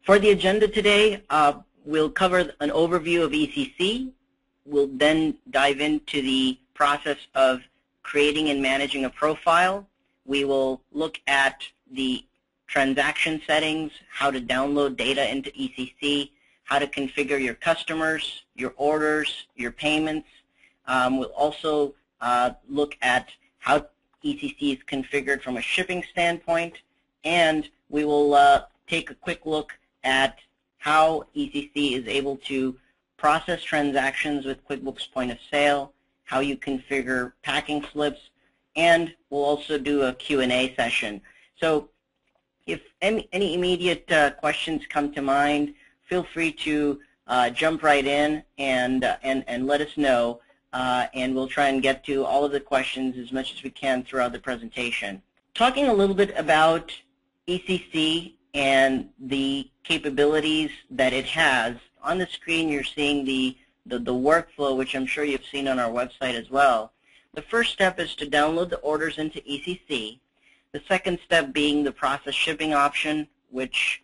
For the agenda today, we'll cover an overview of eCC. We'll then dive into the process of creating and managing a profile. We will look at the transaction settings, how to download data into eCC, how to configure your customers, your orders, your payments. We'll also look at how eCC is configured from a shipping standpoint, and we will take a quick look at how eCC is able to process transactions with QuickBooks Point of Sale, how you configure packing slips, and we'll also do a Q&A session. So if any immediate questions come to mind, feel free to jump right in and let us know, and we'll try and get to all of the questions as much as we can throughout the presentation. Talking a little bit about eCC and the capabilities that it has. On the screen you're seeing the workflow, which I'm sure you've seen on our website as well. The first step is to download the orders into eCC. The second step being the process shipping option, which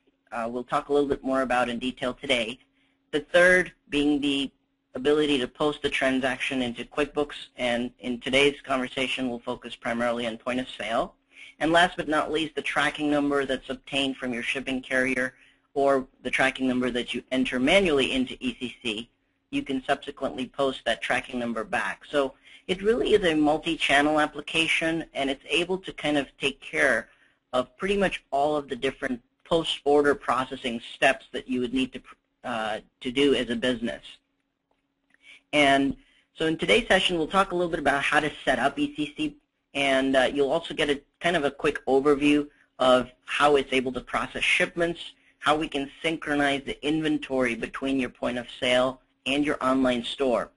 we'll talk a little bit more about in detail today. The third being the ability to post the transaction into QuickBooks, and in today's conversation we'll focus primarily on point of sale. And last but not least, the tracking number that's obtained from your shipping carrier or the tracking number that you enter manually into eCC. You can subsequently post that tracking number back. So it really is a multi-channel application, and it's able to kind of take care of pretty much all of the different post-order processing steps that you would need to do as a business. And so in today's session, we'll talk a little bit about how to set up eCC, and you'll also get a kind of a quick overview of how it's able to process shipments, how we can synchronize the inventory between your point of sale and your online store.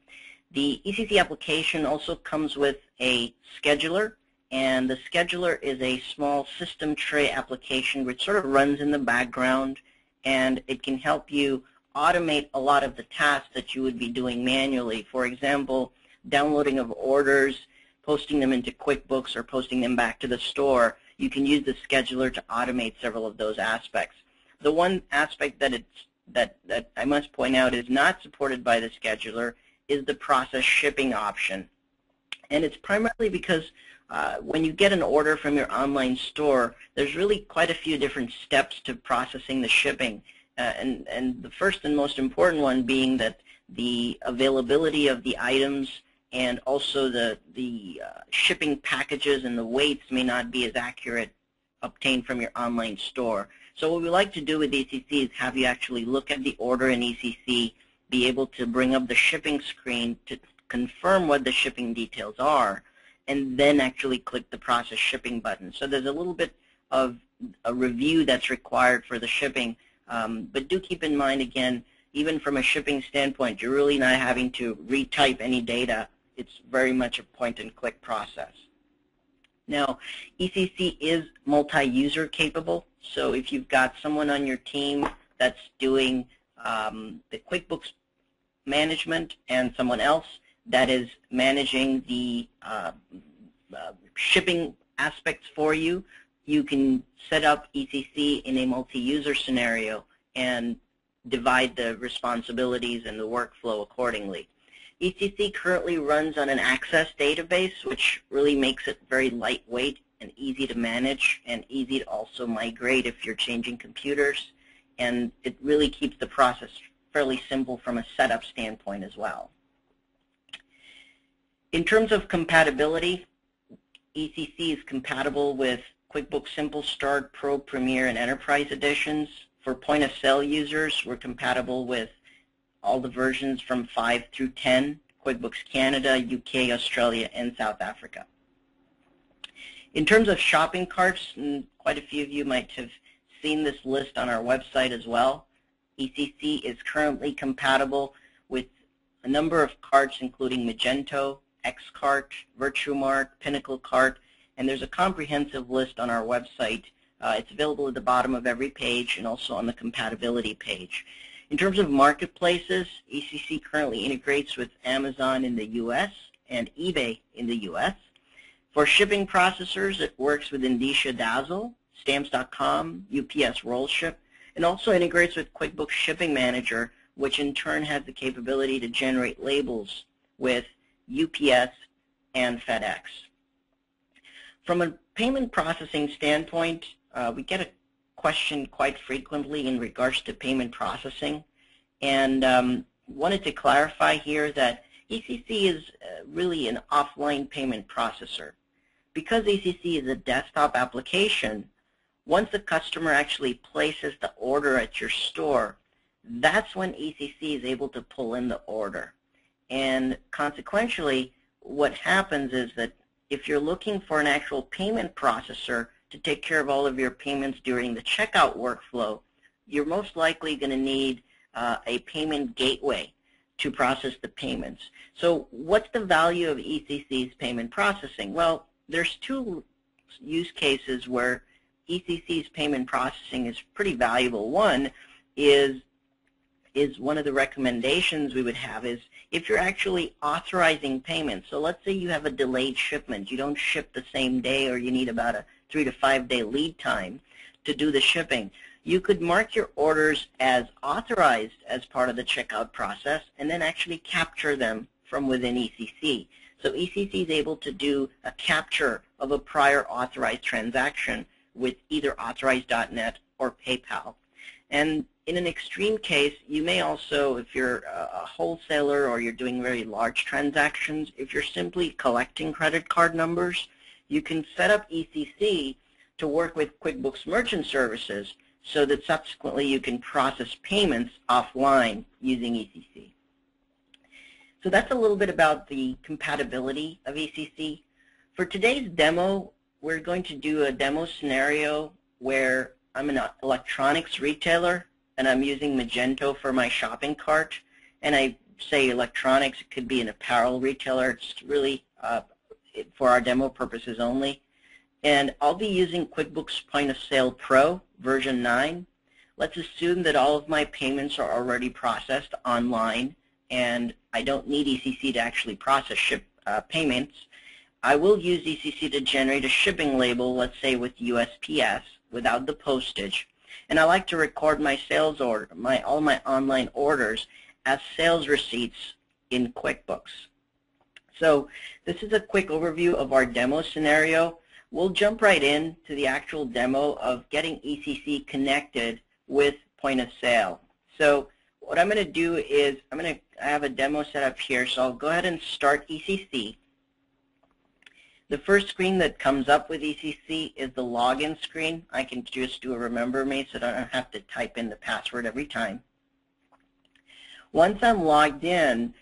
The eCC application also comes with a scheduler, and the scheduler is a small system tray application which sort of runs in the background, and it can help you automate a lot of the tasks that you would be doing manually. For example, downloading of orders, posting them into QuickBooks, or posting them back to the store. You can use the scheduler to automate several of those aspects. The one aspect that I must point out is not supported by the scheduler is the process shipping option. And it's primarily because when you get an order from your online store, there's really quite a few different steps to processing the shipping. And the first and most important one being that the availability of the items and also the shipping packages and the weights may not be as accurate obtained from your online store. So what we like to do with eCC is have you actually look at the order in eCC, be able to bring up the shipping screen to confirm what the shipping details are, and then actually click the process shipping button. So there's a little bit of a review that's required for the shipping, but do keep in mind, again, even from a shipping standpoint, you're really not having to retype any data. It's very much a point-and-click process. Now, eCC is multi-user capable, so if you've got someone on your team that's doing the QuickBooks management and someone else that is managing the shipping aspects for you, you can set up eCC in a multi-user scenario and divide the responsibilities and the workflow accordingly. eCC currently runs on an Access database, which really makes it very lightweight and easy to manage and easy to also migrate if you're changing computers, and it really keeps the process fairly simple from a setup standpoint as well. In terms of compatibility, eCC is compatible with QuickBooks Simple Start, Pro, Premier, and Enterprise editions. For point-of-sale users, we're compatible with all the versions from 5 through 10, QuickBooks Canada, UK, Australia, and South Africa. In terms of shopping carts, and quite a few of you might have seen this list on our website as well, eCC is currently compatible with a number of carts including Magento, Xcart, Virtumart, Pinnacle Cart, and there's a comprehensive list on our website. It's available at the bottom of every page and also on the compatibility page. In terms of marketplaces, eCC currently integrates with Amazon in the US and eBay in the US. For shipping processors, it works with Indicia Dazzle, Stamps.com, UPS Rollship, and also integrates with QuickBooks Shipping Manager, which in turn has the capability to generate labels with UPS and FedEx. From a payment processing standpoint, we get a question quite frequently in regards to payment processing, and wanted to clarify here that eCC is really an offline payment processor. Because eCC is a desktop application, once the customer actually places the order at your store, that's when eCC is able to pull in the order. And consequentially, what happens is that if you're looking for an actual payment processor to take care of all of your payments during the checkout workflow, you're most likely going to need a payment gateway to process the payments. So what's the value of eCC's payment processing? Well, there's two use cases where eCC's payment processing is pretty valuable. One is one of the recommendations we would have is if you're actually authorizing payments. So let's say you have a delayed shipment. You don't ship the same day, or you need about a 3 to 5 day lead time to do the shipping. You could mark your orders as authorized as part of the checkout process and then actually capture them from within eCC. So eCC is able to do a capture of a prior authorized transaction with either authorize.net or PayPal. And in an extreme case, you may also, if you're a wholesaler or you're doing very large transactions, if you're simply collecting credit card numbers, you can set up eCC to work with QuickBooks Merchant Services so that subsequently you can process payments offline using eCC. So that's a little bit about the compatibility of eCC. For today's demo, we're going to do a demo scenario where I'm an electronics retailer and I'm using Magento for my shopping cart. And I say electronics, it could be an apparel retailer. It's really for our demo purposes only. And I'll be using QuickBooks Point of Sale Pro version 9. Let's assume that all of my payments are already processed online and I don't need eCC to actually process payments. I will use eCC to generate a shipping label, let's say with USPS, without the postage. And I like to record my sales order, all my online orders as sales receipts in QuickBooks. So this is a quick overview of our demo scenario. We'll jump right into the actual demo of getting eCC connected with point of sale. So what I'm going to do is I have a demo set up here, so I'll go ahead and start eCC. The first screen that comes up with eCC is the login screen. I can just do a remember me so I don't have to type in the password every time. Once I'm logged in,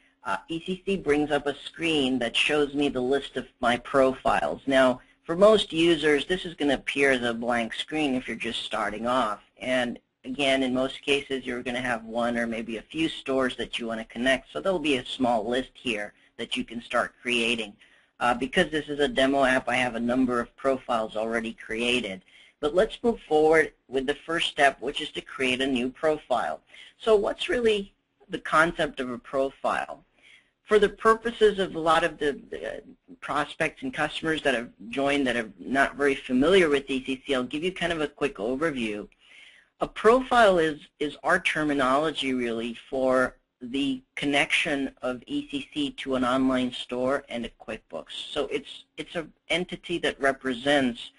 eCC brings up a screen that shows me the list of my profiles. Now, for most users, this is going to appear as a blank screen if you're just starting off. And again, in most cases, you're going to have one or maybe a few stores that you want to connect. So there'll be a small list here that you can start creating. Because this is a demo app, I have a number of profiles already created. But let's move forward with the first step, which is to create a new profile. So what's really the concept of a profile? For the purposes of a lot of the prospects and customers that have joined that are not very familiar with eCC, I'll give you kind of a quick overview. A profile is our terminology really for the connection of eCC to an online store and a QuickBooks. So it's an entity that represents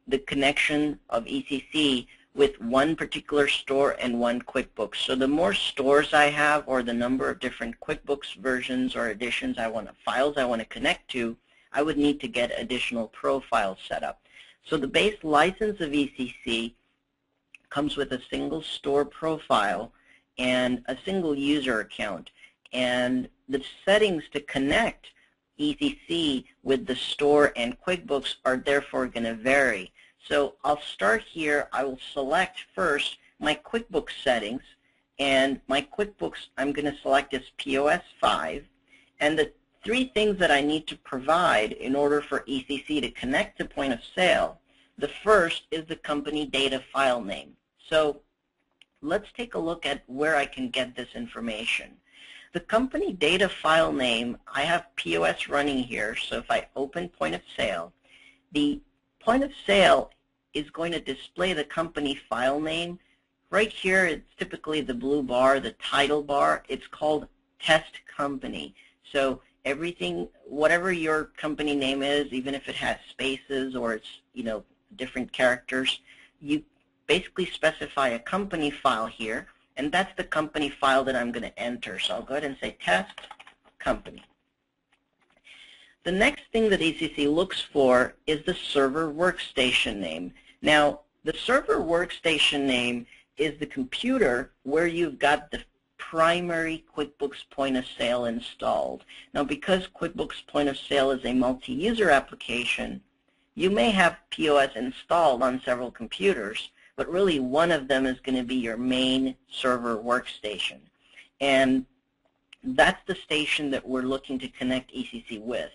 the connection of eCC with one particular store and one QuickBooks. So the more stores I have, or the number of different QuickBooks versions or editions files I want to connect to, I would need to get additional profiles set up. So the base license of eCC comes with a single store profile and a single user account. And the settings to connect eCC with the store and QuickBooks are therefore going to vary. So I'll start here. I will select first my QuickBooks settings, and my QuickBooks I'm going to select as POS 5. And the three things that I need to provide in order for eCC to connect to point of sale, the first is the company data file name. So let's take a look at where I can get this information. The company data file name, I have POS running here, so if I open point of sale, the point of sale is going to display the company file name right here, it's typically the blue bar, the title bar. It's called Test Company. So everything, whatever your company name is, even if it has spaces or it's, different characters, you basically specify a company file here, and that's the company file that I'm going to enter. So I'll go ahead and say Test Company. The next thing that eCC looks for is the server workstation name. Now, the server workstation name is the computer where you've got the primary QuickBooks Point of Sale installed. Now, because QuickBooks Point of Sale is a multi-user application, you may have POS installed on several computers, but really one of them is going to be your main server workstation. And that's the station that we're looking to connect eCC with.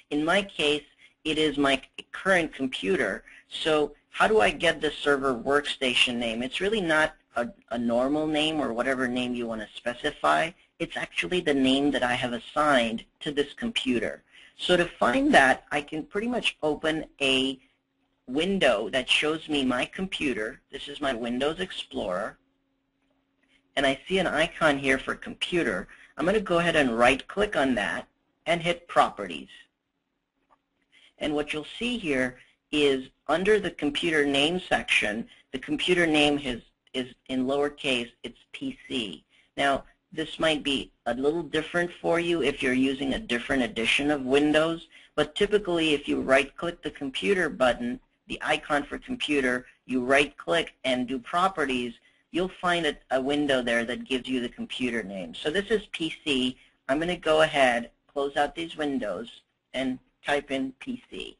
In my case, it is my current computer. So how do I get the server workstation name? It's really not a normal name or whatever name you want to specify. It's actually the name that I have assigned to this computer. So to find that, I can pretty much open a window that shows me my computer. This is my Windows Explorer. And I see an icon here for computer. I'm going to go ahead and right-click on that and hit Properties. And what you'll see here is under the computer name section, the computer name is in lowercase, it's PC. Now, this might be a little different for you if you're using a different edition of Windows, but typically if you right-click the computer button, the icon for computer, you right-click and do Properties, you'll find a window there that gives you the computer name. So this is PC. I'm going to go ahead, close out these windows, and type in PC.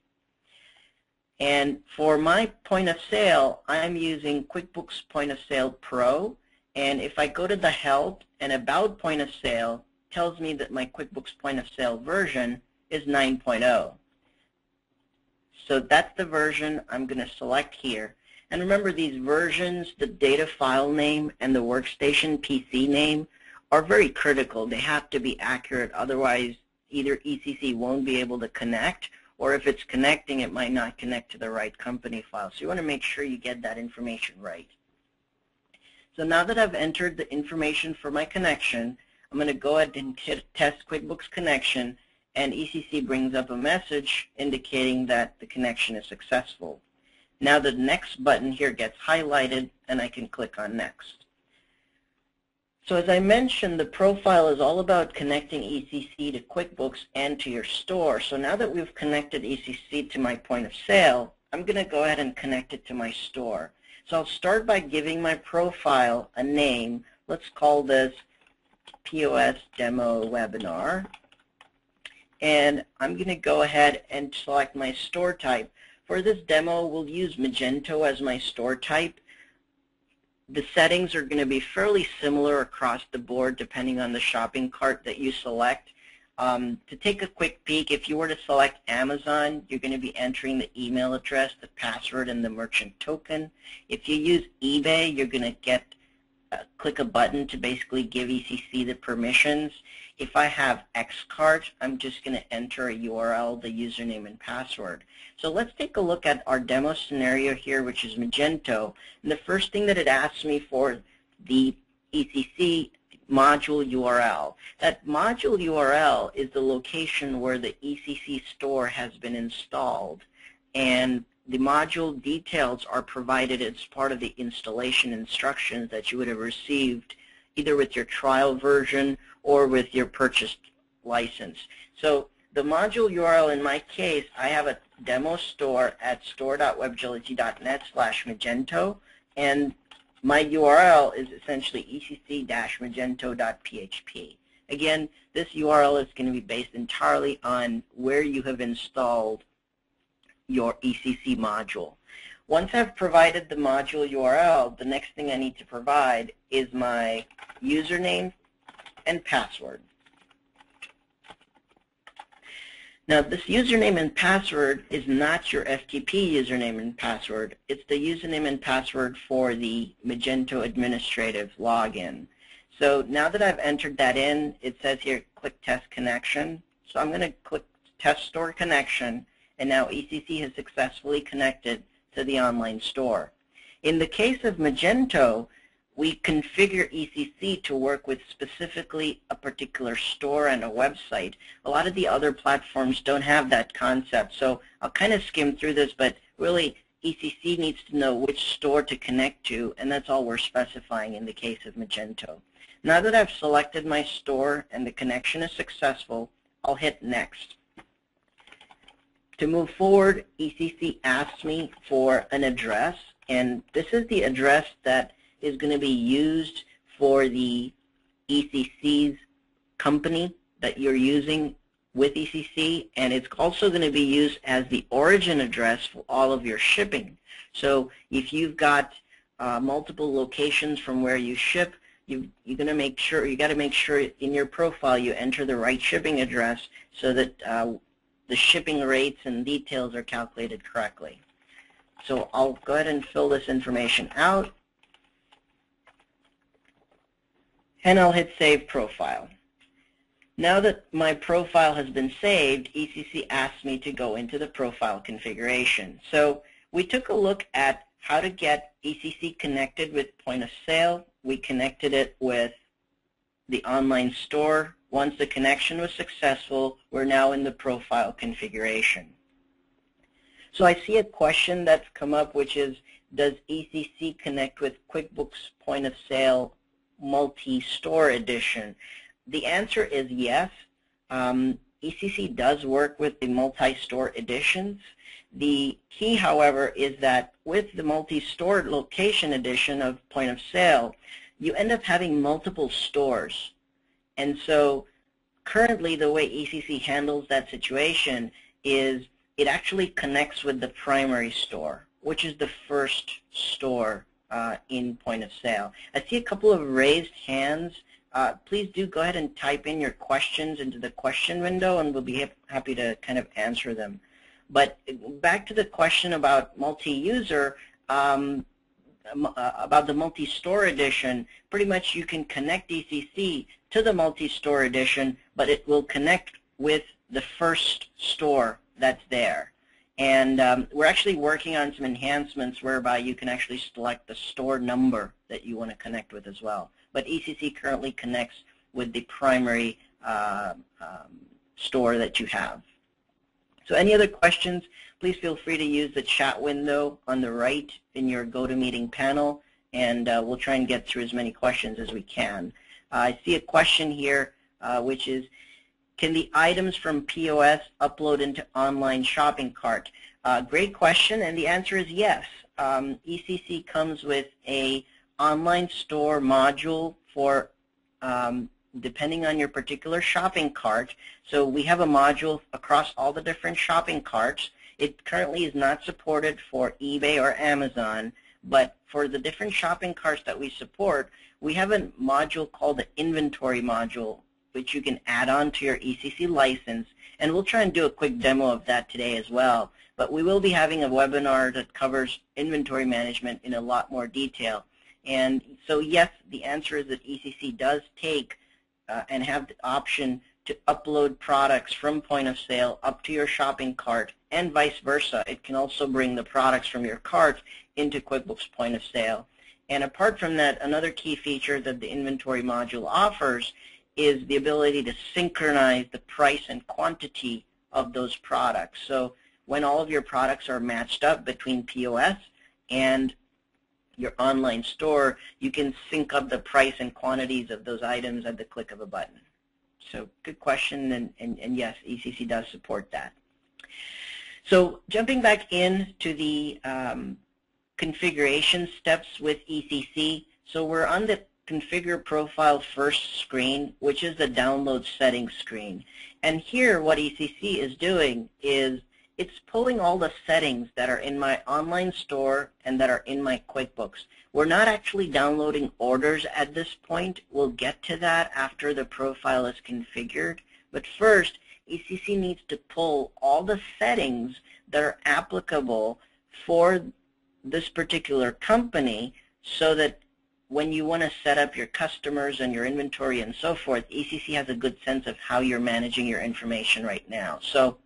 And for my point of sale, I'm using QuickBooks Point of Sale Pro. And if I go to the Help and About Point of Sale, it tells me that my QuickBooks Point of Sale version is 9.0. So that's the version I'm going to select here. And remember, these versions, the data file name and the workstation PC name, are very critical. They have to be accurate, otherwise either eCC won't be able to connect, or if it's connecting, it might not connect to the right company file. So you want to make sure you get that information right. So now that I've entered the information for my connection, I'm going to go ahead and hit Test QuickBooks Connection, and eCC brings up a message indicating that the connection is successful. Now the Next button here gets highlighted, and I can click on Next. So as I mentioned, the profile is all about connecting eCC to QuickBooks and to your store. So now that we've connected eCC to my point of sale, I'm going to go ahead and connect it to my store. So I'll start by giving my profile a name. Let's call this POS Demo Webinar. And I'm going to go ahead and select my store type. For this demo, we'll use Magento as my store type. The settings are going to be fairly similar across the board depending on the shopping cart that you select. To take a quick peek, if you were to select Amazon, you're going to be entering the email address, the password, and the merchant token. If you use eBay, you're going to click a button to basically give eCC the permissions. If I have Xcart, I'm just going to enter a URL, the username and password. So let's take a look at our demo scenario here, which is Magento. And the first thing that it asks me for, the eCC module URL. That module URL is the location where the eCC store has been installed. And the module details are provided as part of the installation instructions that you would have received either with your trial version or with your purchased license. So the module URL, in my case, I have a demo store at store.webagility.net/Magento, and my URL is essentially ecc-magento.php. Again, this URL is going to be based entirely on where you have installed your eCC module. Once I've provided the module URL, the next thing I need to provide is my username and password. Now, this username and password is not your FTP username and password. It's the username and password for the Magento administrative login. So now that I've entered that in, it says here, click Test Connection. So I'm going to click Test Store Connection, and now eCC has successfully connected to the online store. In the case of Magento, we configure eCC to work with specifically a particular store and a website. A lot of the other platforms don't have that concept, so I'll kind of skim through this, but really eCC needs to know which store to connect to, and that's all we're specifying in the case of Magento. Now that I've selected my store and the connection is successful, I'll hit Next. To move forward, eCC asks me for an address, and this is the address that is going to be used for the eCC's company that you're using with eCC, and it's also going to be used as the origin address for all of your shipping. So if you've got multiple locations from where you ship, you got to make sure in your profile you enter the right shipping address so that the shipping rates and details are calculated correctly. So I'll go ahead and fill this information out, and I'll hit Save Profile. Now that my profile has been saved, eCC asks me to go into the profile configuration. So we took a look at how to get eCC connected with point of sale. We connected it with the online store. Once the connection was successful, we're now in the profile configuration. So I see a question that's come up, which is, does eCC connect with QuickBooks Point of Sale Multi-Store Edition? The answer is yes. eCC does work with the multi-store editions. The key, however, is that with the multi-store location edition of Point of Sale, you end up having multiple stores. And so currently the way eCC handles that situation is it actually connects with the primary store, which is the first store in Point of Sale. I see a couple of raised hands. Please do go ahead and type in your questions into the question window, and we'll be happy to kind of answer them. But back to the question about multi-user, about the multi-store edition, pretty much you can connect eCC to the multi-store edition, but it will connect with the first store that's there. And we're actually working on some enhancements whereby you can actually select the store number that you want to connect with as well. But eCC currently connects with the primary store that you have. So any other questions, please feel free to use the chat window on the right in your GoToMeeting panel, and we'll try and get through as many questions as we can. I see a question here, which is, can the items from POS upload into online shopping cart? Great question, and the answer is yes. eCC comes with a online store module for depending on your particular shopping cart. So we have a module across all the different shopping carts. It currently is not supported for eBay or Amazon, but for the different shopping carts that we support, we have a module called the inventory module, which you can add on to your eCC license, and we'll try and do a quick demo of that today as well. But we will be having a webinar that covers inventory management in a lot more detail. And so yes, the answer is that eCC does take and have the option to upload products from point of sale up to your shopping cart, and vice versa. It can also bring the products from your cart into QuickBooks Point of Sale. And apart from that, another key feature that the inventory module offers is the ability to synchronize the price and quantity of those products. So when all of your products are matched up between POS and your online store, you can sync up the price and quantities of those items at the click of a button. So good question, and yes, eCC does support that. So jumping back into the configuration steps with eCC, so we're on the Configure Profile First screen, which is the Download Settings screen. And here what eCC is doing is it's pulling all the settings that are in my online store and that are in my QuickBooks. We're not actually downloading orders at this point. We'll get to that after the profile is configured. But first, eCC needs to pull all the settings that are applicable for this particular company so that when you want to set up your customers and your inventory and so forth, eCC has a good sense of how you're managing your information right now. So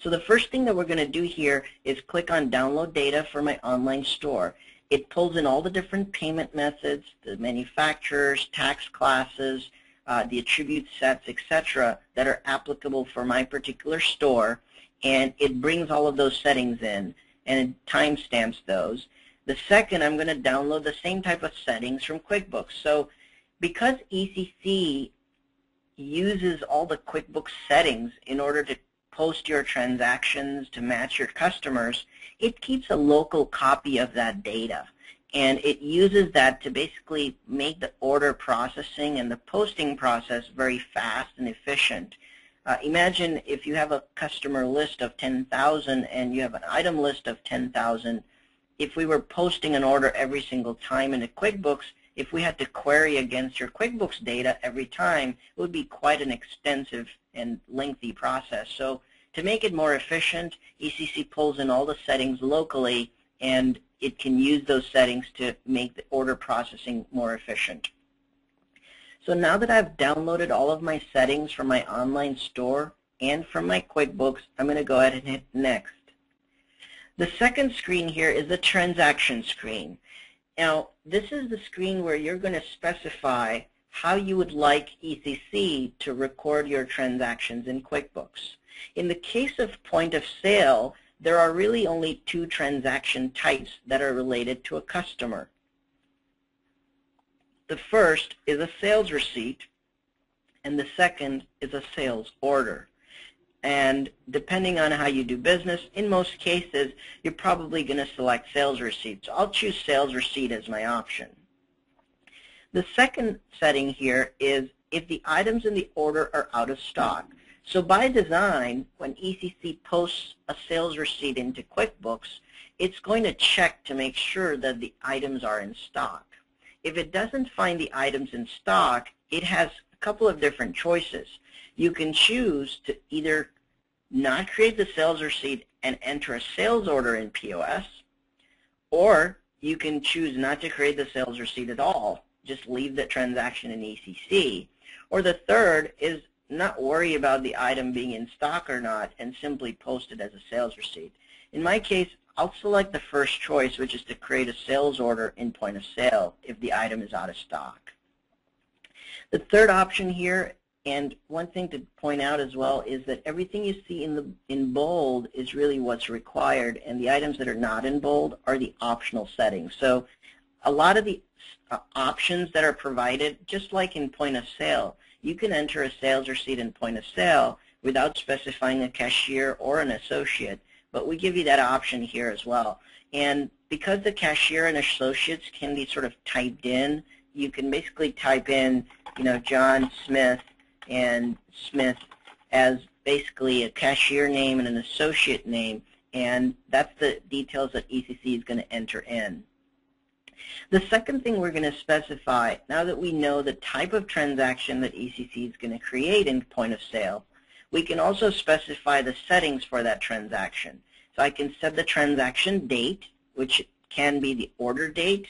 the first thing that we're going to do here is click on Download Data for my online store. It pulls in all the different payment methods, the manufacturers, tax classes, the attribute sets, etc., that are applicable for my particular store, and it brings all of those settings in, and it timestamps those. The second, I'm going to download the same type of settings from QuickBooks. So because eCC uses all the QuickBooks settings in order to post your transactions to match your customers, it keeps a local copy of that data. And it uses that to basically make the order processing and the posting process very fast and efficient. Imagine if you have a customer list of 10,000 and you have an item list of 10,000. If we were posting an order every single time into QuickBooks, if we had to query against your QuickBooks data every time, it would be quite an extensive and lengthy process. So to make it more efficient, eCC pulls in all the settings locally, and it can use those settings to make the order processing more efficient. So now that I've downloaded all of my settings from my online store and from my QuickBooks, I'm going to go ahead and hit Next. The second screen here is the transaction screen. Now, this is the screen where you're going to specify how you would like eCC to record your transactions in QuickBooks. In the case of point of sale, there are really only two transaction types that are related to a customer. The first is a sales receipt, and the second is a sales order. And depending on how you do business, in most cases, you're probably going to select sales receipt. So I'll choose sales receipt as my option. The second setting here is if the items in the order are out of stock. So by design, when eCC posts a sales receipt into QuickBooks, it's going to check to make sure that the items are in stock. If it doesn't find the items in stock, it has a couple of different choices. You can choose to either not create the sales receipt and enter a sales order in POS, or you can choose not to create the sales receipt at all, just leave the transaction in eCC. Or the third is not worry about the item being in stock or not and simply post it as a sales receipt. In my case, I'll select the first choice, which is to create a sales order in point of sale if the item is out of stock. The third option here, and one thing to point out as well, is that everything you see in bold is really what's required, and the items that are not in bold are the optional settings. So a lot of the options that are provided, just like in point of sale, you can enter a sales receipt in point of sale without specifying a cashier or an associate, but we give you that option here as well. And because the cashier and associates can be sort of typed in, you can basically type in, John Smith and Smith as basically a cashier name and an associate name, and that's the details that eCC is going to enter in. The second thing we're going to specify, now that we know the type of transaction that eCC is going to create in point of sale, we can also specify the settings for that transaction. So I can set the transaction date, which can be the order date,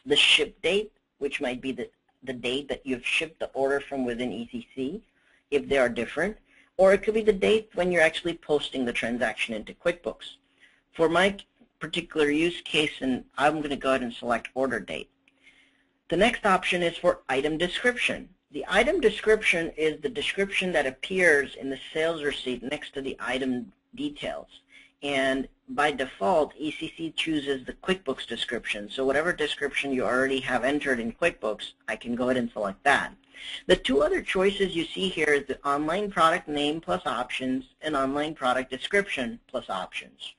the ship date, which might be the date that you've shipped the order from within eCC, if they are different, or it could be the date when you're actually posting the transaction into QuickBooks. For my particular use case, and I'm going to go ahead and select order date. The next option is for item description. The item description is the description that appears in the sales receipt next to the item details. And by default, eCC chooses the QuickBooks description. So whatever description you already have entered in QuickBooks, I can go ahead and select that. The two other choices you see here is the online product name plus options and online product description plus options.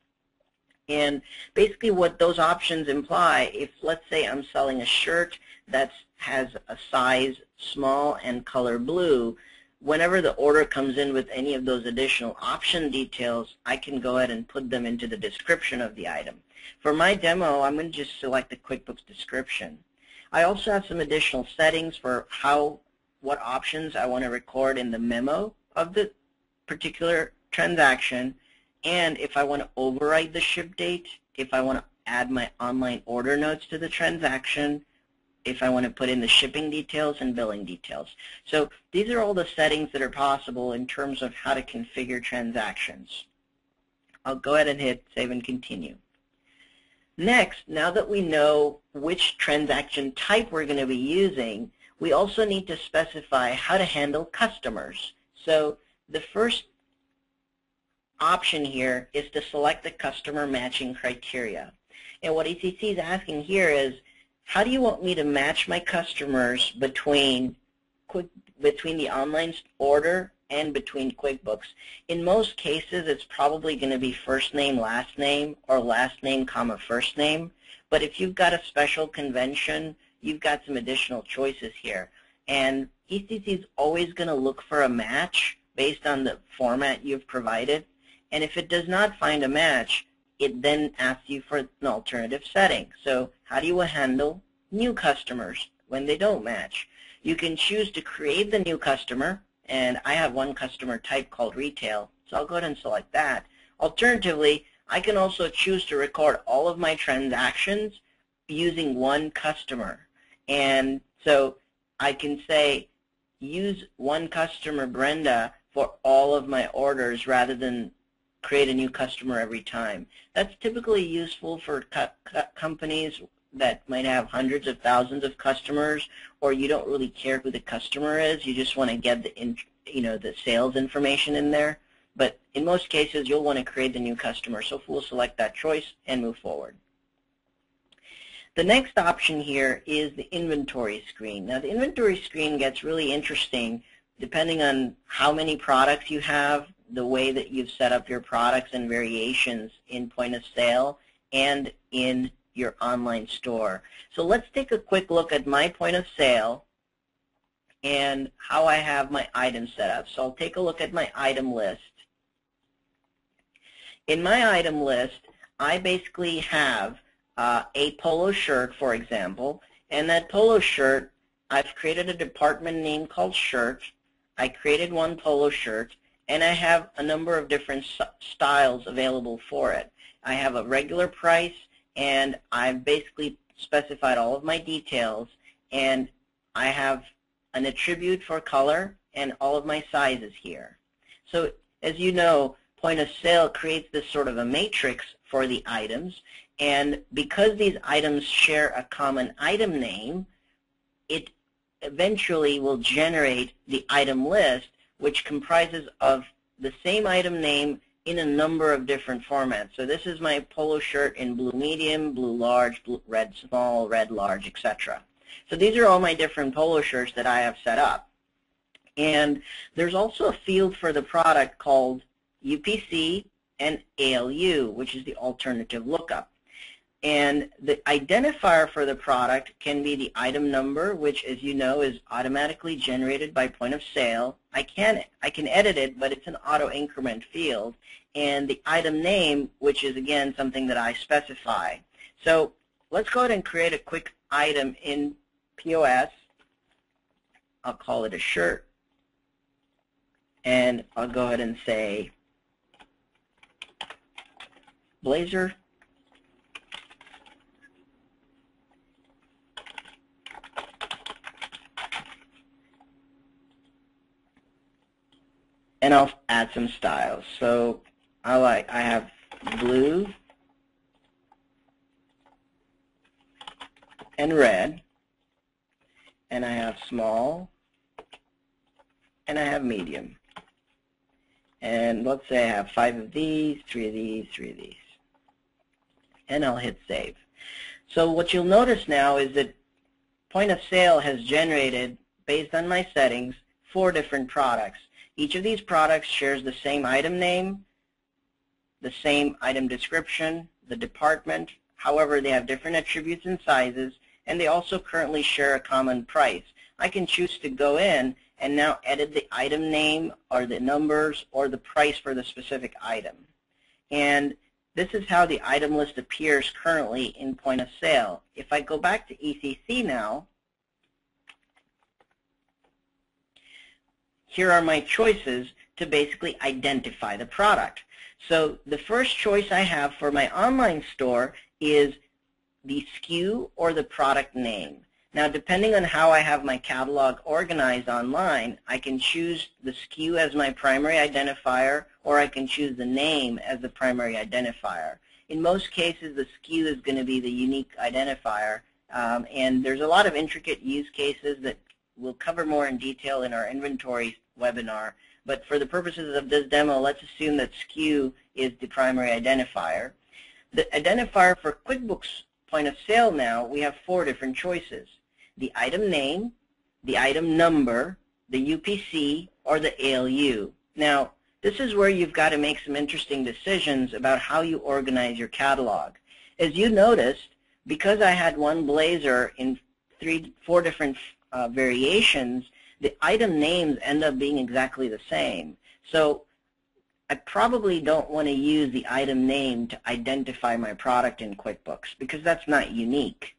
And basically what those options imply, if let's say I'm selling a shirt that has a size small and color blue, whenever the order comes in with any of those additional option details, I can go ahead and put them into the description of the item. For my demo, I'm going to just select the QuickBooks description. I also have some additional settings for what options I want to record in the memo of the particular transaction, and if I want to override the ship date, if I want to add my online order notes to the transaction, if I want to put in the shipping details and billing details. So these are all the settings that are possible in terms of how to configure transactions. I'll go ahead and hit Save and Continue. Next, now that we know which transaction type we're going to be using, we also need to specify how to handle customers. So the first option here is to select the customer matching criteria. And what eCC is asking here is, how do you want me to match my customers between the online order and between QuickBooks? In most cases, it's probably going to be first name, last name, or last name, comma, first name. But if you've got a special convention, you've got some additional choices here. And eCC is always going to look for a match based on the format you've provided. And if it does not find a match, it then asks you for an alternative setting. So how do you handle new customers when they don't match? You can choose to create the new customer, and I have one customer type called retail, so I'll go ahead and select that. Alternatively, I can also choose to record all of my transactions using one customer. And so I can say, use one customer, Brenda, for all of my orders rather than create a new customer every time. That's typically useful for companies that might have hundreds of thousands of customers, or you don't really care who the customer is. You just want to get the sales information in there. But in most cases, you'll want to create the new customer. So we'll select that choice and move forward. The next option here is the inventory screen. Now the inventory screen gets really interesting depending on how many products you have, the way that you've set up your products and variations in point of sale and in your online store. So let's take a quick look at my point of sale and how I have my items set up. So I'll take a look at my item list. In my item list, I basically have a polo shirt, for example, and that polo shirt, I've created a department name called shirt. I created one polo shirt, and I have a number of different styles available for it. I have a regular price, and I've basically specified all of my details, and I have an attribute for color and all of my sizes here. So as you know, point of sale creates this sort of a matrix for the items, and because these items share a common item name, it eventually will generate the item list, which comprises of the same item name in a number of different formats. So this is my polo shirt in blue medium, blue large, red small, red large, etc. So these are all my different polo shirts that I have set up. And there's also a field for the product called UPC and ALU, which is the alternative lookup. And the identifier for the product can be the item number, which, as you know, is automatically generated by point of sale. I can edit it, but it's an auto increment field. And the item name, which is, again, something that I specify. So let's go ahead and create a quick item in POS. I'll call it a shirt. And I'll go ahead and say blazer. And I'll add some styles. So I have blue and red, and I have small, and I have medium. And let's say I have 5 of these, 3 of these, 3 of these. And I'll hit save. So what you'll notice now is that point of sale has generated, based on my settings, 4 different products. Each of these products shares the same item name, the same item description, the department. However, they have different attributes and sizes, and they also currently share a common price. I can choose to go in and now edit the item name or the numbers or the price for the specific item. And this is how the item list appears currently in point of sale. If I go back to eCC now, here are my choices to basically identify the product. So the first choice I have for my online store is the SKU or the product name. Now, depending on how I have my catalog organized online, I can choose the SKU as my primary identifier, or I can choose the name as the primary identifier. In most cases, the SKU is going to be the unique identifier, and there's a lot of intricate use cases that we'll cover more in detail in our inventory webinar. But for the purposes of this demo, let's assume that SKU is the primary identifier. The identifier for QuickBooks point of sale now, we have 4 different choices: the item name, the item number, the UPC, or the ALU. Now, this is where you've got to make some interesting decisions about how you organize your catalog. As you noticed, because I had one blazer in 4 different variations, the item names end up being exactly the same. So I probably don't want to use the item name to identify my product in QuickBooks because that's not unique.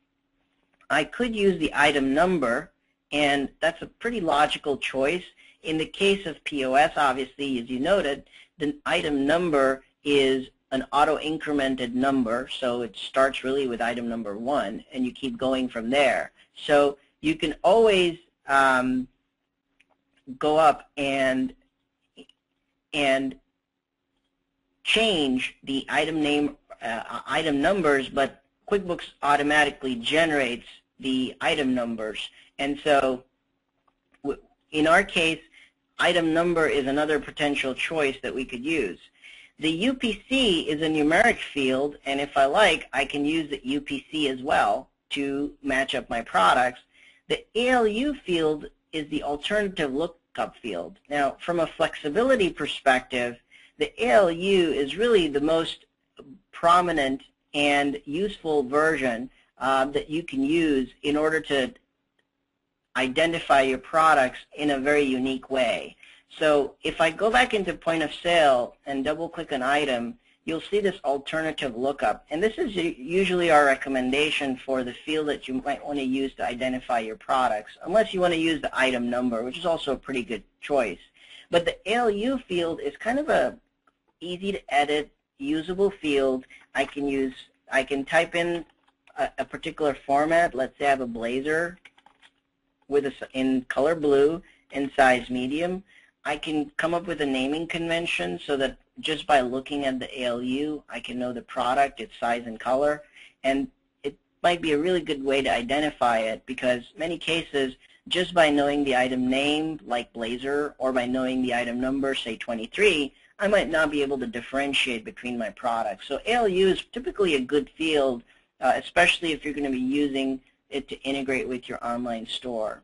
I could use the item number, and that's a pretty logical choice. In the case of POS, obviously, as you noted, the item number is an auto-incremented number, so it starts really with item number 1, and you keep going from there. So you can always go up and change the item name, item numbers, but QuickBooks automatically generates the item numbers. And so in our case, item number is another potential choice that we could use. The UPC is a numeric field, and if I like, I can use the UPC as well to match up my products. The ALU field is the alternative lookup field. Now, from a flexibility perspective, the ALU is really the most prominent and useful version that you can use in order to identify your products in a very unique way. So if I go back into point of sale and double click an item, you'll see this alternative lookup. And this is usually our recommendation for the field that you might want to use to identify your products, unless you want to use the item number, which is also a pretty good choice. But the ALU field is kind of a easy to edit, usable field. I can type in a particular format. Let's say I have a blazer with in color blue and size medium. I can come up with a naming convention so that just by looking at the ALU, I can know the product, its size and color, and it might be a really good way to identify it because many cases, just by knowing the item name, like blazer, or by knowing the item number, say 23, I might not be able to differentiate between my products. So ALU is typically a good field, especially if you're going to be using it to integrate with your online store.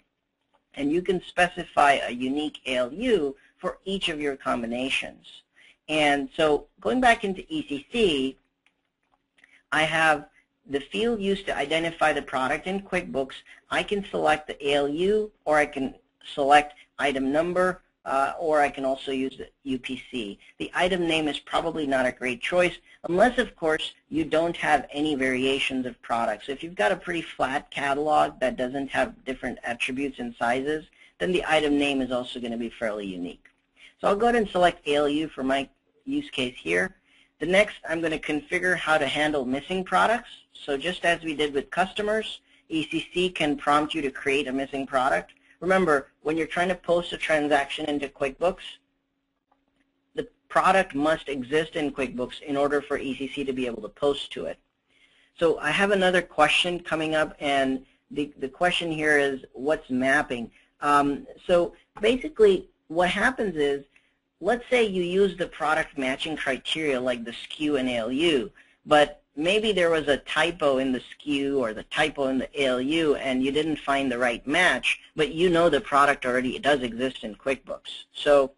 And you can specify a unique ALU for each of your combinations. And so going back into eCC, I have the field used to identify the product in QuickBooks. I can select the ALU, or I can select item number, or I can also use the UPC. The item name is probably not a great choice unless, of course, you don't have any variations of products. If you've got a pretty flat catalog that doesn't have different attributes and sizes, then the item name is also going to be fairly unique. So I'll go ahead and select ALU for my use case here. The next, I'm going to configure how to handle missing products. So just as we did with customers, eCC can prompt you to create a missing product. Remember, when you're trying to post a transaction into QuickBooks, the product must exist in QuickBooks in order for eCC to be able to post to it. So I have another question coming up, and the question here is, what's mapping? So basically, what happens is, let's say you use the product matching criteria like the SKU and ALU, but maybe there was a typo in the SKU or the typo in the ALU and you didn't find the right match, but you know the product already does exist in QuickBooks. So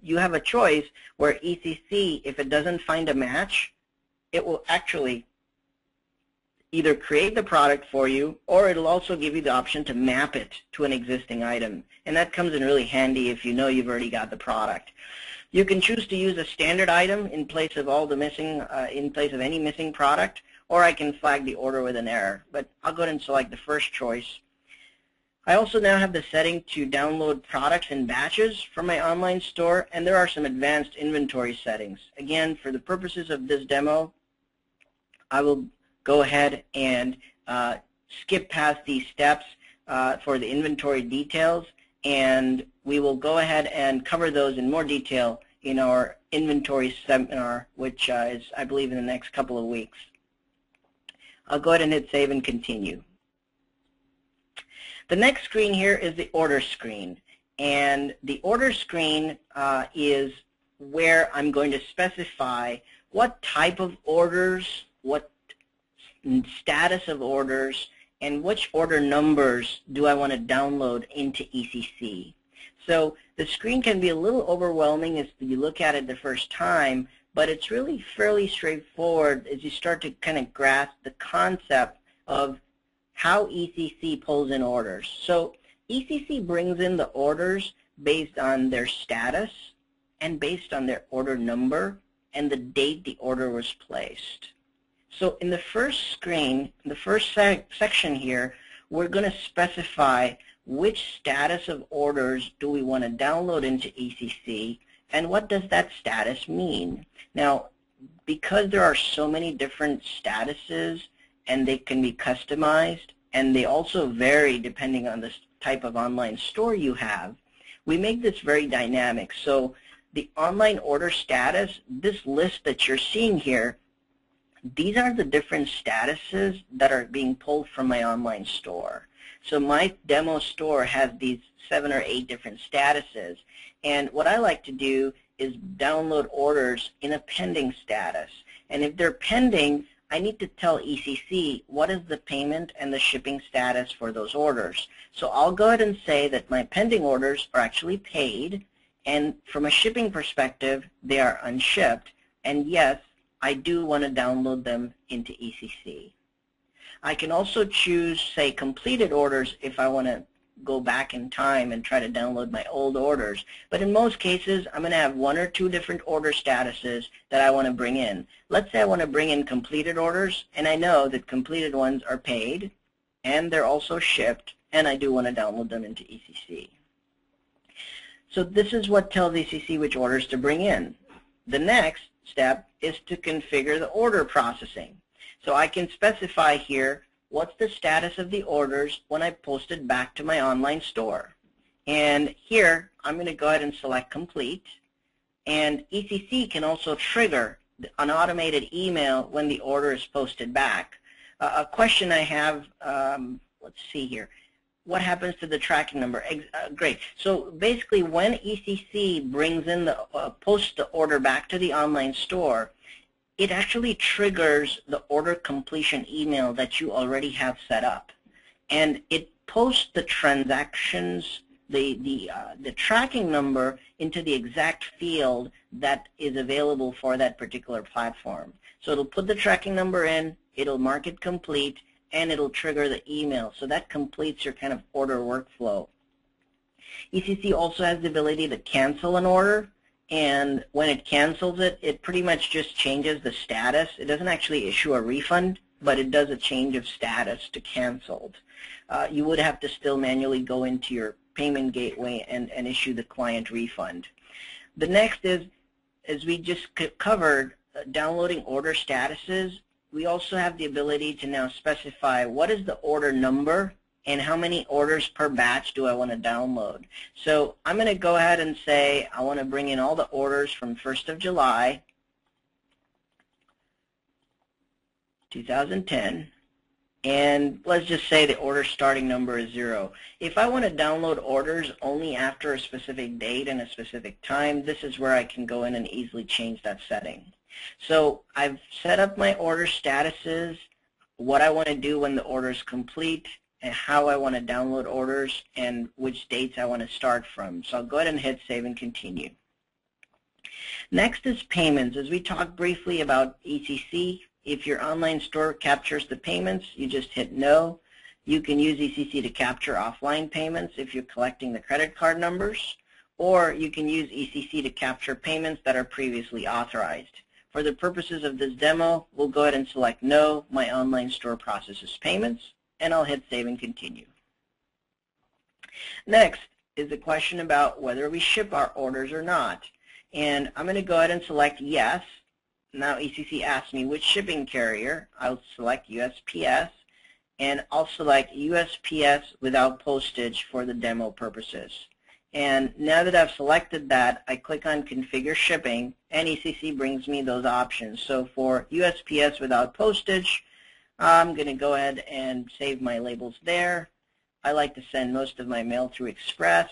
you have a choice where eCC, if it doesn't find a match, it will actually either create the product for you, or it'll also give you the option to map it to an existing item. And that comes in really handy if you know you've already got the product. You can choose to use a standard item in place of all the missing, in place of any missing product, or I can flag the order with an error. But I'll go ahead and select the first choice. I also now have the setting to download products in batches from my online store, and there are some advanced inventory settings. Again, for the purposes of this demo, I will go ahead and skip past these steps for the inventory details, and we will go ahead and cover those in more detail in our inventory seminar, which is, I believe, in the next couple of weeks. I'll go ahead and hit save and continue. The next screen here is the order screen. And the order screen is where I'm going to specify what type of orders, what status of orders, and which order numbers do I want to download into eCC. So the screen can be a little overwhelming as you look at it the first time, but it's really fairly straightforward as you start to kind of grasp the concept of how eCC pulls in orders. So eCC brings in the orders based on their status and based on their order number and the date the order was placed. So in the first screen, the first section here, we're going to specify which status of orders do we want to download into eCC and what does that status mean. Now, because there are so many different statuses and they can be customized and they also vary depending on the type of online store you have, we make this very dynamic. So the online order status, this list that you're seeing here, these are the different statuses that are being pulled from my online store. So my demo store has these 7 or 8 different statuses. And what I like to do is download orders in a pending status. And if they're pending, I need to tell eCC what is the payment and the shipping status for those orders. So I'll go ahead and say that my pending orders are actually paid, and from a shipping perspective, they are unshipped. And yes, I do want to download them into eCC. I can also choose, say, completed orders if I want to go back in time and try to download my old orders. But in most cases, I'm going to have 1 or 2 different order statuses that I want to bring in. Let's say I want to bring in completed orders, and I know that completed ones are paid, and they're also shipped, and I do want to download them into eCC. So this is what tells eCC which orders to bring in. The next step is to configure the order processing. So I can specify here what's the status of the orders when I post it back to my online store. And here, I'm going to go ahead and select complete. And eCC can also trigger an automated email when the order is posted back. A question I have, let's see here. What happens to the tracking number? Great. So basically, when eCC brings in the posts the order back to the online store, it actually triggers the order completion email that you already have set up, and it posts the transactions, the tracking number into the exact field that is available for that particular platform. So it'll put the tracking number in, it'll mark it complete, and it'll trigger the email. So that completes your kind of order workflow. eCC also has the ability to cancel an order. And when it cancels it, it pretty much just changes the status. It doesn't actually issue a refund, but it does a change of status to canceled. You would have to still manually go into your payment gateway and issue the client refund. The next is, as we just covered, downloading order statuses. We also have the ability to now specify what is the order number and how many orders per batch do I want to download. So I'm going to go ahead and say I want to bring in all the orders from 1st of July, 2010, and let's just say the order starting number is 0. If I want to download orders only after a specific date and a specific time, this is where I can go in and easily change that setting. So I've set up my order statuses, what I want to do when the order is complete, and how I want to download orders, and which dates I want to start from. So I'll go ahead and hit save and continue. Next is payments. As we talked briefly about eCC, if your online store captures the payments, you just hit no. You can use eCC to capture offline payments if you're collecting the credit card numbers, or you can use eCC to capture payments that are previously authorized. For the purposes of this demo, we'll go ahead and select no, my online store processes payments, and I'll hit save and continue. Next is the question about whether we ship our orders or not. And I'm going to go ahead and select yes. Now eCC asks me which shipping carrier. I'll select USPS, and I'll select USPS without postage for the demo purposes. And now that I've selected that, I click on Configure Shipping, and eCC brings me those options. So for USPS without postage, I'm going to go ahead and save my labels there. I like to send most of my mail through Express,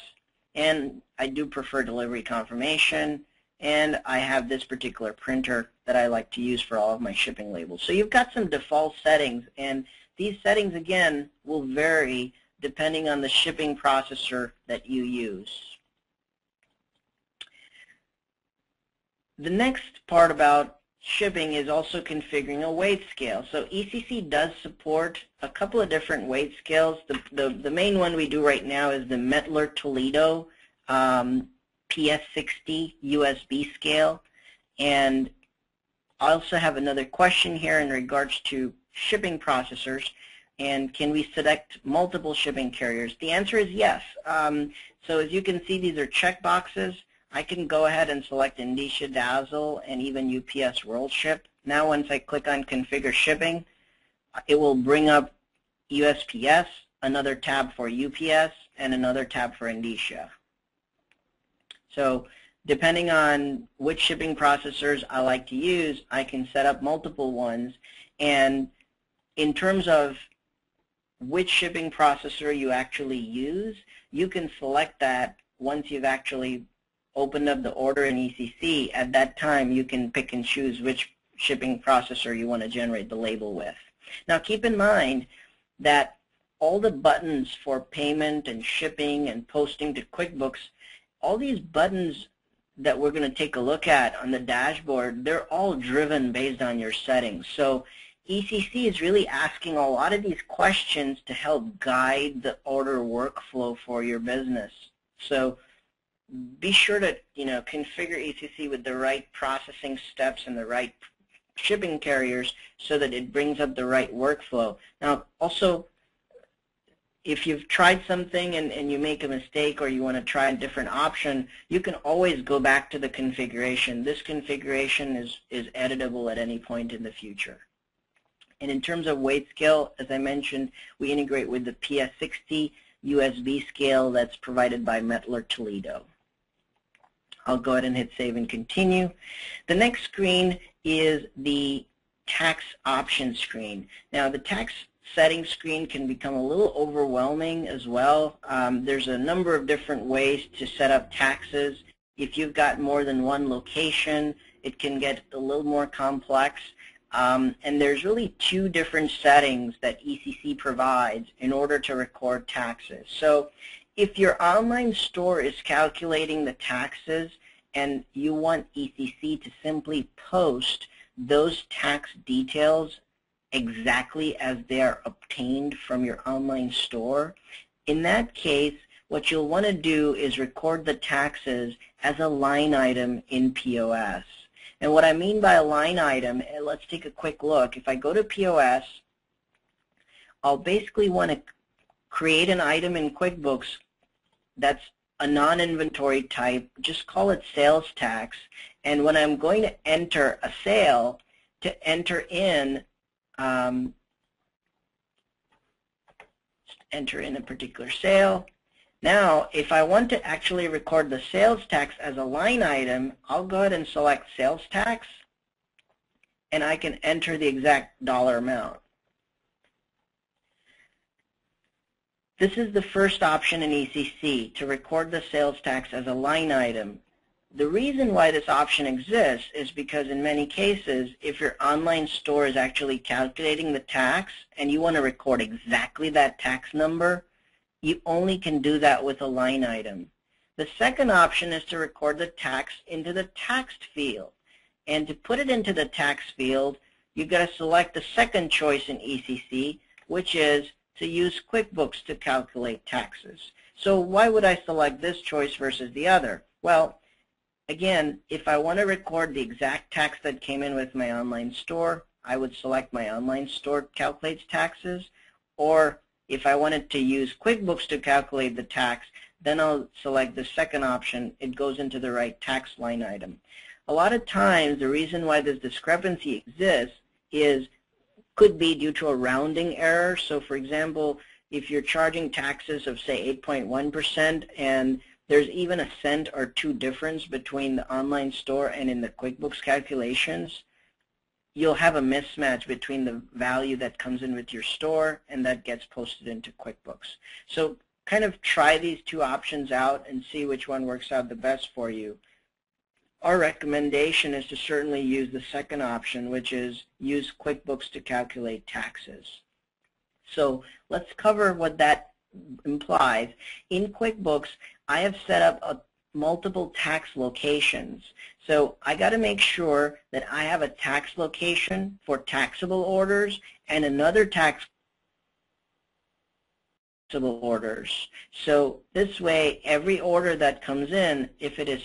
and I do prefer delivery confirmation, and I have this particular printer that I like to use for all of my shipping labels. So you've got some default settings, and these settings, again, will vary depending on the shipping processor that you use. The next part about shipping is also configuring a weight scale. So eCC does support a couple of different weight scales. The main one we do right now is the Mettler-Toledo PS60 USB scale. And I also have another question here in regards to shipping processors. And can we select multiple shipping carriers? The answer is yes. So as you can see, these are check boxes. I can go ahead and select Indicia, Dazzle, and even UPS WorldShip. Now once I click on Configure Shipping, it will bring up USPS, another tab for UPS, and another tab for Indicia. So depending on which shipping processors I like to use, I can set up multiple ones. And in terms of which shipping processor you actually use, you can select that once you've actually opened up the order in eCC. At that time, you can pick and choose which shipping processor you want to generate the label with. Now keep in mind that all the buttons for payment and shipping and posting to QuickBooks, all these buttons that we're going to take a look at on the dashboard, they're all driven based on your settings. So eCC is really asking a lot of these questions to help guide the order workflow for your business. So be sure to configure eCC with the right processing steps and the right shipping carriers so that it brings up the right workflow. Now also, if you've tried something and you make a mistake or you want to try a different option, you can always go back to the configuration. This configuration is editable at any point in the future. And in terms of weight scale, as I mentioned, we integrate with the PS60 USB scale that's provided by Mettler-Toledo. I'll go ahead and hit Save and Continue. The next screen is the tax options screen. Now, the tax settings screen can become a little overwhelming as well. There's a number of different ways to set up taxes. If you've got more than one location, it can get a little more complex. And there's really two different settings that eCC provides in order to record taxes. So if your online store is calculating the taxes and you want eCC to simply post those tax details exactly as they are obtained from your online store, in that case, what you'll want to do is record the taxes as a line item in POS. And what I mean by a line item, let's take a quick look. If I go to POS, I'll basically want to create an item in QuickBooks that's a non-inventory type. Just call it sales tax. And when I'm going to enter a sale, to enter in a particular sale. Now, if I want to actually record the sales tax as a line item, I'll go ahead and select sales tax, and I can enter the exact dollar amount. This is the first option in eCC, to record the sales tax as a line item. The reason why this option exists is because in many cases, if your online store is actually calculating the tax and you want to record exactly that tax number, you only can do that with a line item. The second option is to record the tax into the taxed field. And to put it into the tax field, you've got to select the second choice in eCC, which is to use QuickBooks to calculate taxes. So why would I select this choice versus the other? Well, again, if I want to record the exact tax that came in with my online store, I would select my online store calculates taxes. Or if I wanted to use QuickBooks to calculate the tax, then I'll select the second option. It goes into the right tax line item. A lot of times, the reason why this discrepancy exists could be due to a rounding error. So for example, if you're charging taxes of say 8.1% and there's even a cent or two difference between the online store and in the QuickBooks calculations, you'll have a mismatch between the value that comes in with your store and that gets posted into QuickBooks. So kind of try these two options out and see which one works out the best for you. Our recommendation is to certainly use the second option, which is use QuickBooks to calculate taxes. So let's cover what that implies. In QuickBooks, I have set up multiple tax locations. So I got to make sure that I have a tax location for taxable orders and another taxable orders. So this way, every order that comes in, if it is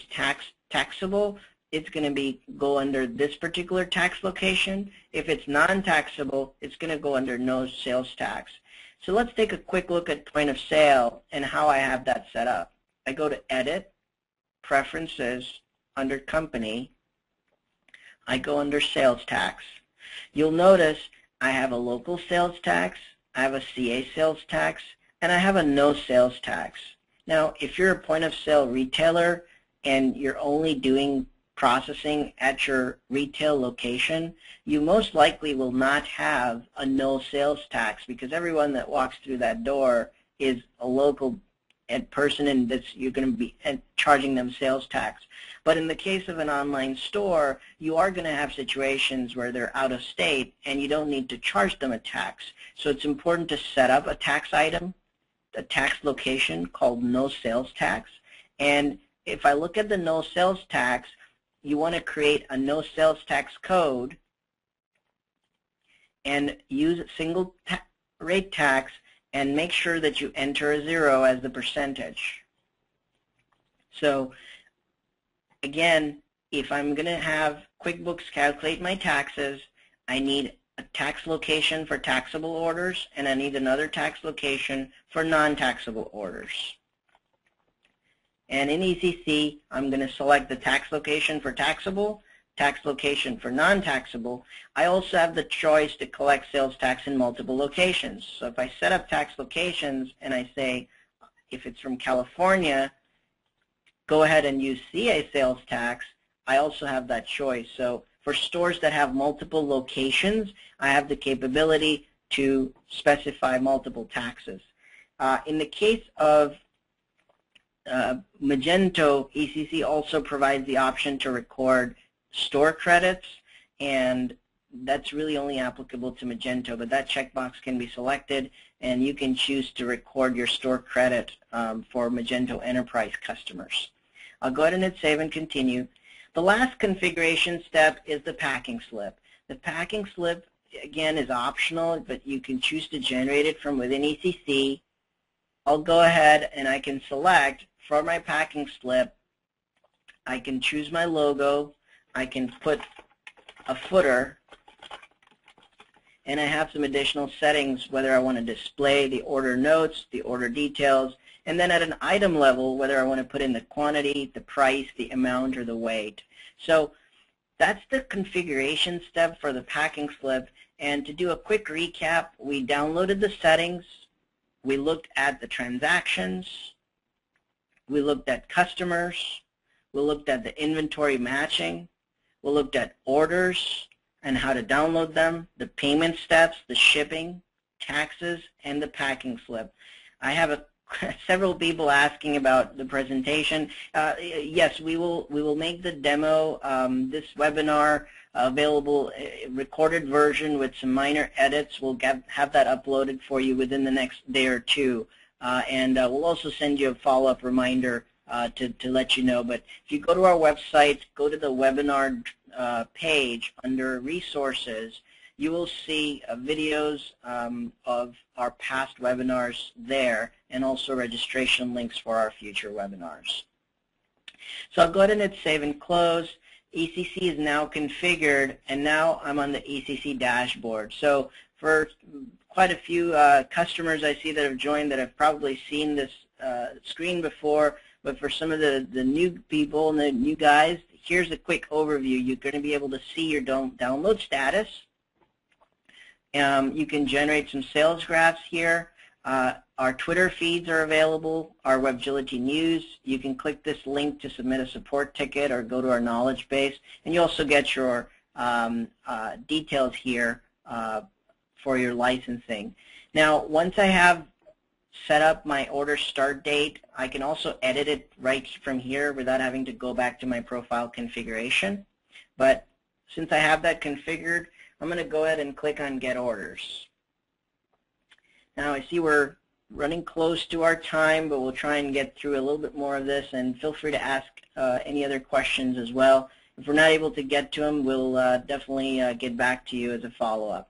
taxable, it's going to go under this particular tax location. If it's non-taxable, it's going to go under no sales tax. So let's take a quick look at point of sale and how I have that set up. I go to Edit, Preferences, under Company. I go under Sales Tax. You'll notice I have a local sales tax, I have a CA sales tax, and I have a no sales tax. Now, if you're a point of sale retailer and you're only doing processing at your retail location, you most likely will not have a no sales tax because everyone that walks through that door is a local person and you're going to be charging them sales tax. But in the case of an online store, you are going to have situations where they're out of state and you don't need to charge them a tax. So it's important to set up a tax item, a tax location called no sales tax. And if I look at the no sales tax, you want to create a no sales tax code and use single rate tax and make sure that you enter a 0 as the percentage. So again, if I'm going to have QuickBooks calculate my taxes, I need a tax location for taxable orders and I need another tax location for non-taxable orders. And in eCC, I'm going to select the tax location for taxable, tax location for non-taxable. I also have the choice to collect sales tax in multiple locations. So if I set up tax locations and I say, if it's from California, go ahead and use CA sales tax, I also have that choice. So for stores that have multiple locations, I have the capability to specify multiple taxes. In the case of Magento, eCC also provides the option to record store credits, and that's really only applicable to Magento, but that checkbox can be selected and you can choose to record your store credit for Magento Enterprise customers. I'll go ahead and hit Save and Continue. The last configuration step is the packing slip. The packing slip, again, is optional, but you can choose to generate it from within eCC. I'll go ahead and I can select for my packing slip, I can choose my logo, I can put a footer, and I have some additional settings whether I want to display the order notes, the order details, and then at an item level whether I want to put in the quantity, the price, the amount, or the weight. So that's the configuration step for the packing slip. And to do a quick recap, we downloaded the settings, we looked at the transactions, we looked at customers, we looked at the inventory matching, we looked at orders and how to download them, the payment steps, the shipping, taxes, and the packing slip. I have several people asking about the presentation. Yes, we will make the demo, this webinar, available, recorded version with some minor edits. We'll have that uploaded for you within the next day or two. And we'll also send you a follow-up reminder to let you know. But if you go to our website, go to the webinar page under Resources, you will see videos of our past webinars there and also registration links for our future webinars. So I'll go ahead and hit Save and Close. eCC is now configured, and now I'm on the eCC dashboard. So for quite a few customers I see that have joined that have probably seen this screen before, but for some of the new people and the new guys, here's a quick overview. You're going to be able to see your download status. You can generate some sales graphs here. Our Twitter feeds are available, our Webgility news. You can click this link to submit a support ticket or go to our knowledge base, and you also get your details here for your licensing. Now, once I have set up my order start date, I can also edit it right from here without having to go back to my profile configuration. But since I have that configured, I'm going to go ahead and click on Get Orders. Now I see we're running close to our time, but we'll try and get through a little bit more of this, and feel free to ask any other questions as well. If we're not able to get to them, we'll definitely get back to you as a follow-up.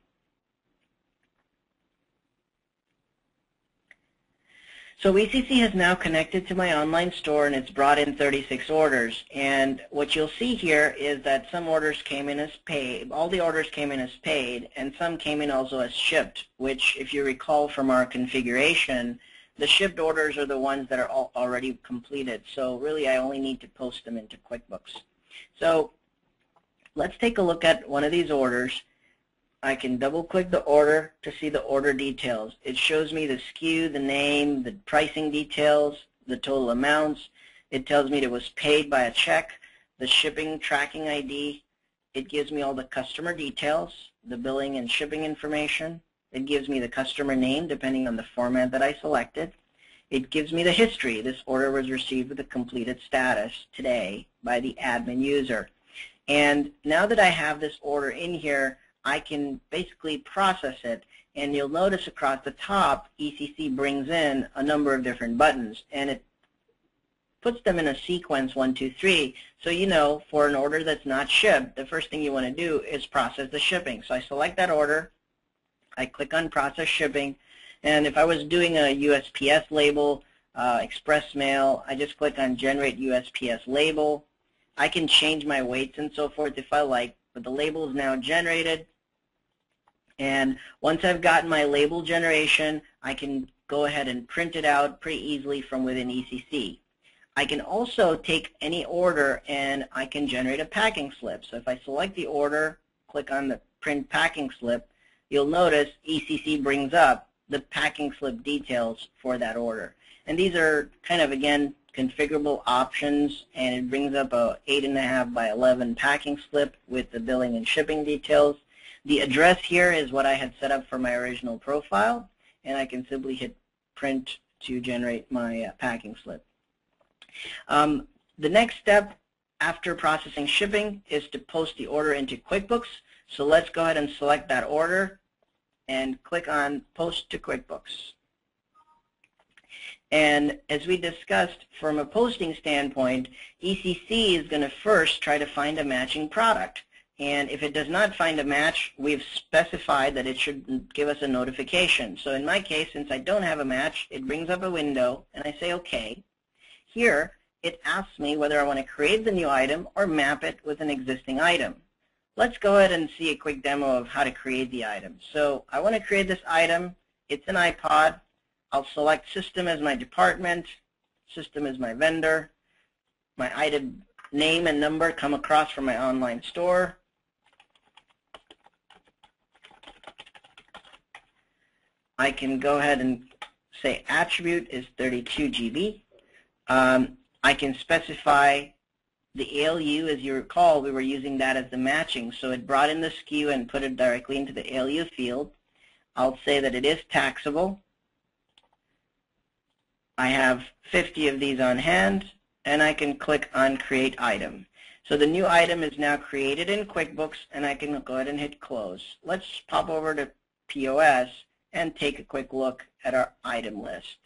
So eCC has now connected to my online store, and it's brought in 36 orders. And what you'll see here is that some orders came in as paid, all the orders came in as paid, and some came in also as shipped, which, if you recall from our configuration, the shipped orders are the ones that are already completed. So really, I only need to post them into QuickBooks. So let's take a look at one of these orders. I can double-click the order to see the order details. It shows me the SKU, the name, the pricing details, the total amounts. It tells me it was paid by a check, the shipping tracking ID. It gives me all the customer details, the billing and shipping information. It gives me the customer name depending on the format that I selected. It gives me the history. This order was received with a completed status today by the admin user. And now that I have this order in here, I can basically process it, and you'll notice across the top eCC brings in a number of different buttons, and it puts them in a sequence 1, 2, 3. So you know, for an order that's not shipped, the first thing you want to do is process the shipping. So I select that order, I click on process shipping, and if I was doing a USPS label, express mail, I just click on generate USPS label. I can change my weights and so forth if I like, but the label is now generated. And once I've gotten my label generation, I can go ahead and print it out pretty easily from within eCC. I can also take any order and I can generate a packing slip. So if I select the order, click on the print packing slip, you'll notice eCC brings up the packing slip details for that order. And these are kind of, again, configurable options, and it brings up a 8.5 by 11 packing slip with the billing and shipping details. The address here is what I had set up for my original profile, and I can simply hit print to generate my packing slip. The next step after processing shipping is to post the order into QuickBooks. So let's go ahead and select that order and click on Post to QuickBooks. And as we discussed, from a posting standpoint, eCC is going to first try to find a matching product. And if it does not find a match, we've specified that it should give us a notification. So in my case, since I don't have a match, it brings up a window, and I say OK. Here, it asks me whether I want to create the new item or map it with an existing item. Let's go ahead and see a quick demo of how to create the item. So I want to create this item. It's an iPod. I'll select System as my department, System as my vendor. My item name and number come across from my online store. I can go ahead and say attribute is 32 GB. I can specify the ALU. As you recall, we were using that as the matching, so it brought in the SKU and put it directly into the ALU field. I'll say that it is taxable. I have 50 of these on hand, and I can click on Create Item. So the new item is now created in QuickBooks, and I can go ahead and hit Close. Let's pop over to POS and take a quick look at our item list.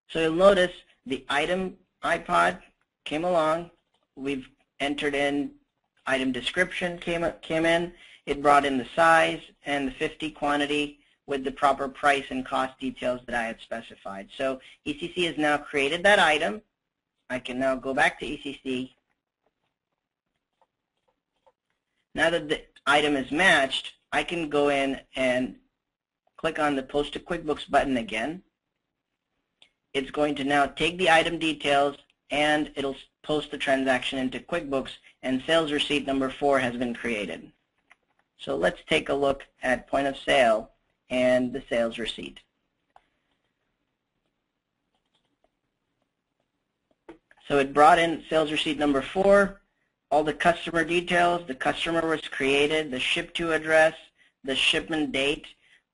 So you'll notice the item iPod came along. We've entered in item description came in. It brought in the size and the 50 quantity with the proper price and cost details that I had specified. So eCC has now created that item. I can now go back to eCC. Now that the item is matched, I can go in and click on the Post to QuickBooks button again. It's going to now take the item details and it'll post the transaction into QuickBooks, and sales receipt number 4 has been created. So let's take a look at point of sale and the sales receipt. So it brought in sales receipt number 4, all the customer details, the customer was created, the ship to address, the shipment date,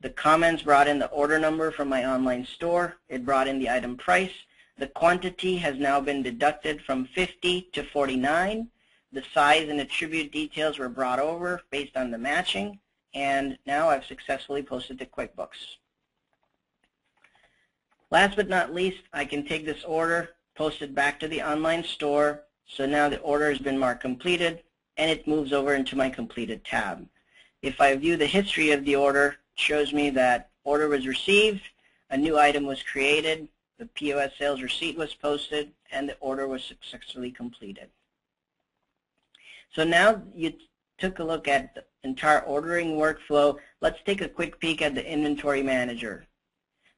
the comments brought in the order number from my online store, it brought in the item price, the quantity has now been deducted from 50 to 49, the size and attribute details were brought over based on the matching, and now I've successfully posted to QuickBooks. Last but not least, I can take this order, post it back to the online store, so now the order has been marked completed, and it moves over into my completed tab. If I view the history of the order, it shows me that order was received, a new item was created, the POS sales receipt was posted, and the order was successfully completed. So now you took a look at the entire ordering workflow. Let's take a quick peek at the Inventory Manager.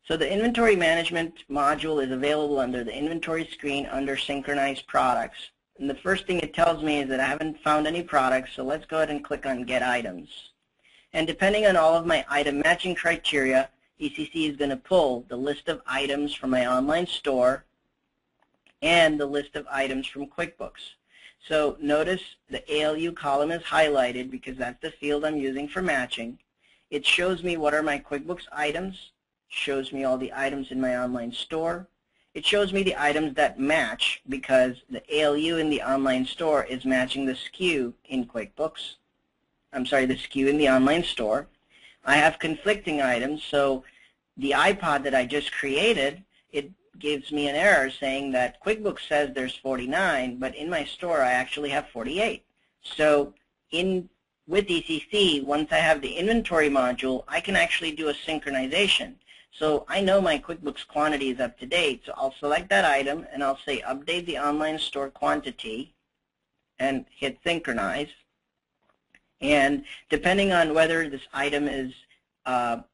So the Inventory Management module is available under the Inventory screen under Synchronized Products. And the first thing it tells me is that I haven't found any products, so let's go ahead and click on Get Items. And depending on all of my item matching criteria, eCC is going to pull the list of items from my online store and the list of items from QuickBooks. So notice the ALU column is highlighted because that's the field I'm using for matching. It shows me what are my QuickBooks items, shows me all the items in my online store. It shows me the items that match because the ALU in the online store is matching the SKU in QuickBooks. I'm sorry, the SKU in the online store. I have conflicting items, so the iPod that I just created, it gives me an error saying that QuickBooks says there's 49, but in my store I actually have 48. So with eCC, once I have the inventory module, I can actually do a synchronization. So I know my QuickBooks quantity is up to date, so I'll select that item and I'll say update the online store quantity and hit synchronize. And depending on whether this item is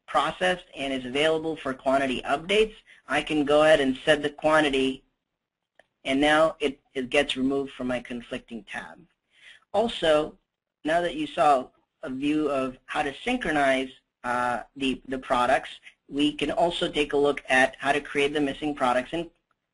processed and is available for quantity updates, I can go ahead and set the quantity, and now it gets removed from my conflicting tab. Also, now that you saw a view of how to synchronize the products, we can also take a look at how to create the missing products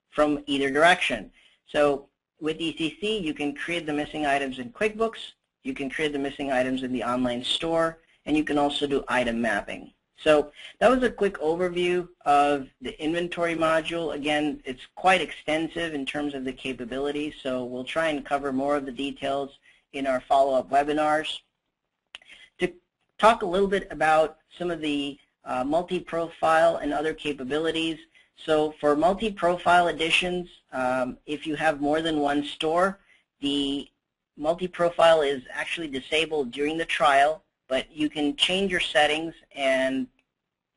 from either direction. So with eCC, you can create the missing items in QuickBooks, you can create the missing items in the online store, and you can also do item mapping. So that was a quick overview of the inventory module. Again, it's quite extensive in terms of the capabilities, so we'll try and cover more of the details in our follow-up webinars. To talk a little bit about some of the multi-profile and other capabilities. So for multi-profile editions, if you have more than one store, the multi-profile is actually disabled during the trial, but you can change your settings and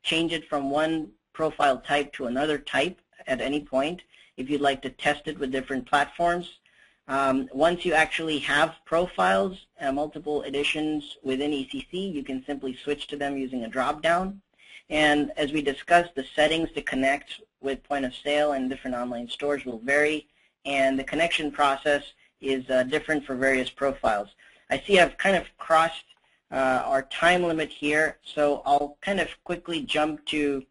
change it from one profile type to another type at any point if you'd like to test it with different platforms. Once you actually have profiles, multiple editions within eCC, you can simply switch to them using a drop-down. And as we discussed, the settings to connect with point of sale and different online stores will vary, and the connection process is different for various profiles. I see I've kind of crossed our time limit here, so I'll kind of quickly jump to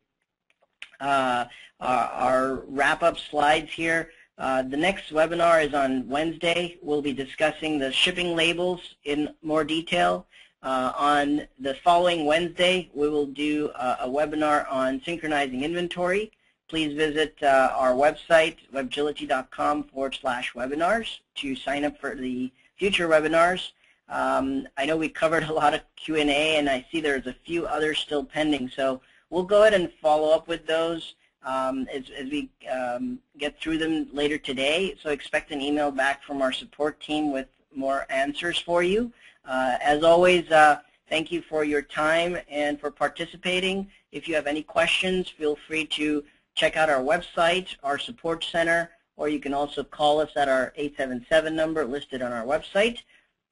our wrap-up slides here. The next webinar is on Wednesday. We'll be discussing the shipping labels in more detail. On the following Wednesday, we will do a webinar on synchronizing inventory. Please visit our website, webgility.com/webinars, to sign up for the future webinars. I know we covered a lot of Q&A, and I see there's a few others still pending. So we'll go ahead and follow up with those as we get through them later today. So expect an email back from our support team with more answers for you. As always, thank you for your time and for participating. If you have any questions, feel free to check out our website, our support center, or you can also call us at our 877 number listed on our website.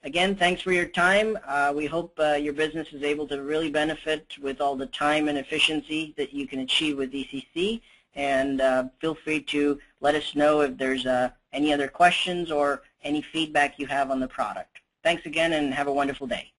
Again, thanks for your time. We hope your business is able to really benefit with all the time and efficiency that you can achieve with eCC. And feel free to let us know if there's any other questions or any feedback you have on the product. Thanks again, and have a wonderful day.